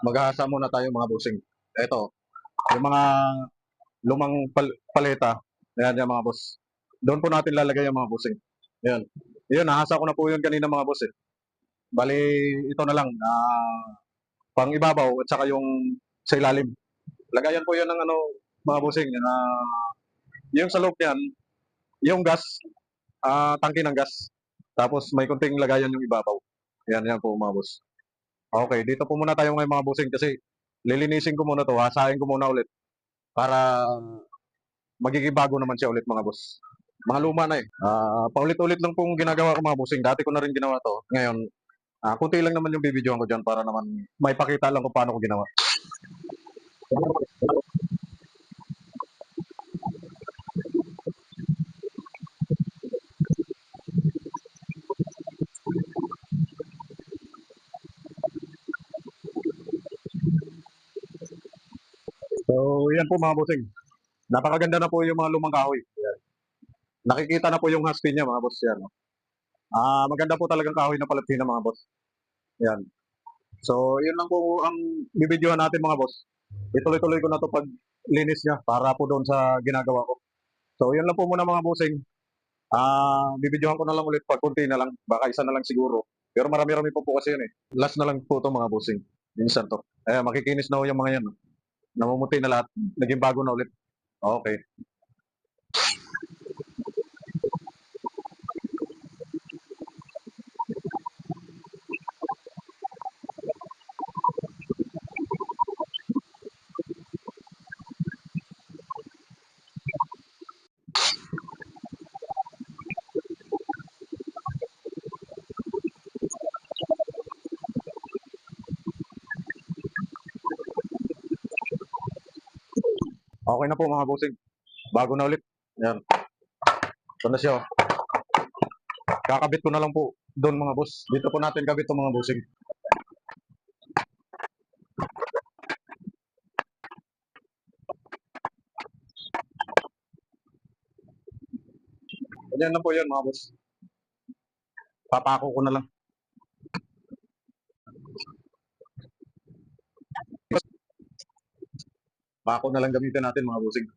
Maghahasa muna tayo mga bossing. Ito, yung mga lumang paleta. Ayan yan mga boss. Doon po natin lalagay yung mga bossing. Ayan. Yun, nahasa ko na po yun kanina mga boss eh. Bali, ito na lang. Pang ibabaw at saka yung sa ilalim. Lagayan po yun ng ano, mga bossing. Yung sa loob yan, yung gas, tangke ng gas. Tapos may kunting lagayan yung ibabaw. Yan, yan po mga boss. Okay, dito po muna tayo ngayon mga bossing kasi lilinisin ko muna to, hasain ko muna ulit para magiging bago naman siya ulit mga boss. Mga luma na eh. Paulit-ulit lang pong ginagawa ko mga bossing. Dati ko na rin ginawa to. Ngayon, kunti lang naman yung bibidyoan ko dyan para naman may pakita lang kung paano ko ginawa. So, yan po mga bossing. Napakaganda na po yung mga lumang kahoy. Yan. Nakikita na po yung husky niya mga boss. Yan. Maganda po talagang kahoy na palatina mga boss. Yan. So, yun lang po ang bibidyohan natin mga boss. Ituloy-tuloy ko na to pag linis niya para po doon sa ginagawa ko. So, yun lang po muna mga bossing. Bibidyohan ko na lang ulit pag kunti na lang. Baka isa na lang siguro. Pero marami-rami po kasi yun eh. Last na lang po to mga bossing. Minsan to. Makikinis na ho yung mga yan. No? Namumuti na lahat. Naging bago na ulit. Okay. Okay na po mga bossing. Bago na ulit. Yan. Ito na siya. Kakabit ko na lang po doon mga boss. Dito po natin kabit itong mga bossing. Ganyan lang po yan mga boss. Papako ko na lang. Pako na lang gamitin natin mga bossing.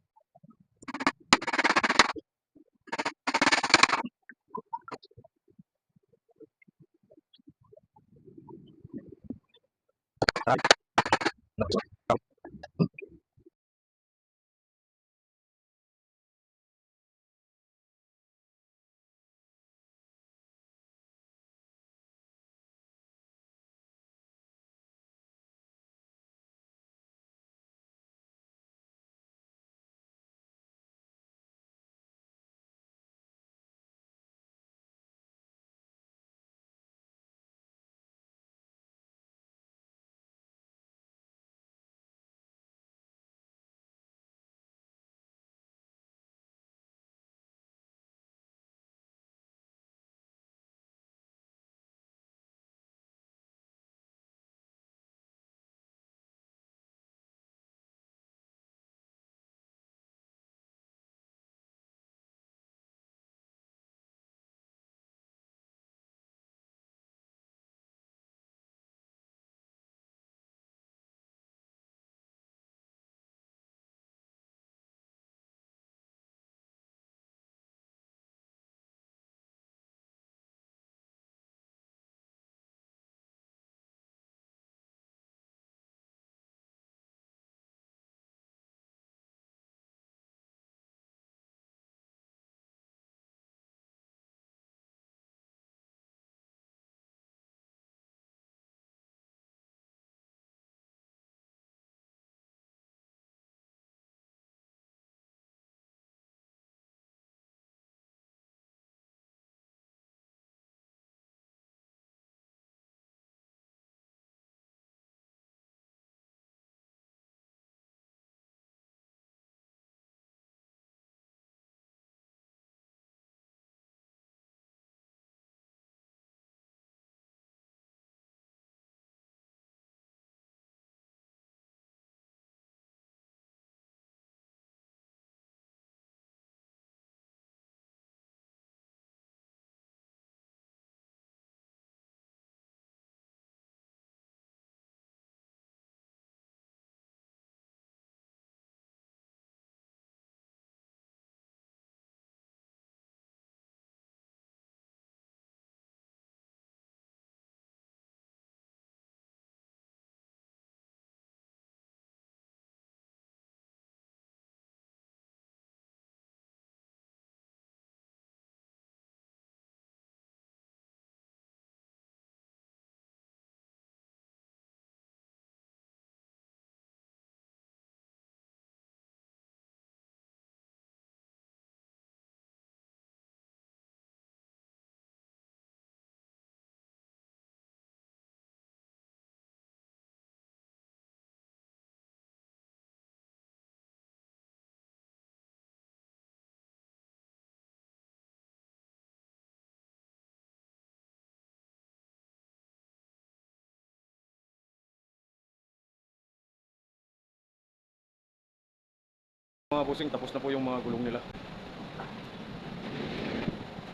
Mga bossing, tapos na po yung mga gulong nila.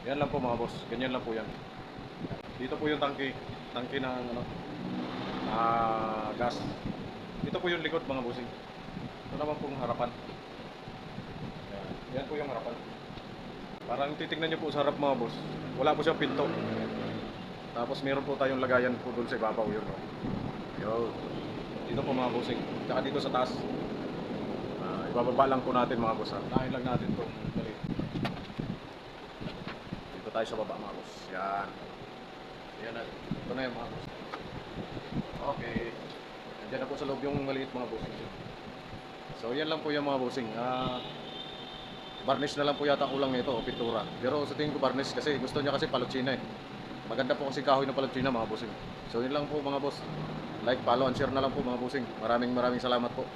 Yan lang po mga boss, ganyan lang po yan. Dito po yung tangke ng gas. Ito po yung likod mga bossing. Ito naman pong harapan. Yan po yung harapan. Parang titignan nyo po sa harap mga boss. Wala po siyang pinto. Tapos meron po tayong lagayan po doon sa ibabaw yun. No? Yun. Dito po mga bossing. Tsaka dito sa taas. Ibababa lang po natin mga boss. Nahin lang natin itong galit. Dito tayo sa baba mga boss. Yan. Yan na. Ito na yung mga boss. Okay. Nandiyan na po sa loob yung maliit mga bossing. So yan lang po yung mga bossing. Varnish na lang po yata kulang nito o pintura. Pero sa tingin ko varnish kasi gusto niya kasi palutsina eh. Maganda po kasi kahoy na palutsina mga bossing. So yun lang po mga boss. Like, follow and share na lang po mga bossing. Maraming salamat po.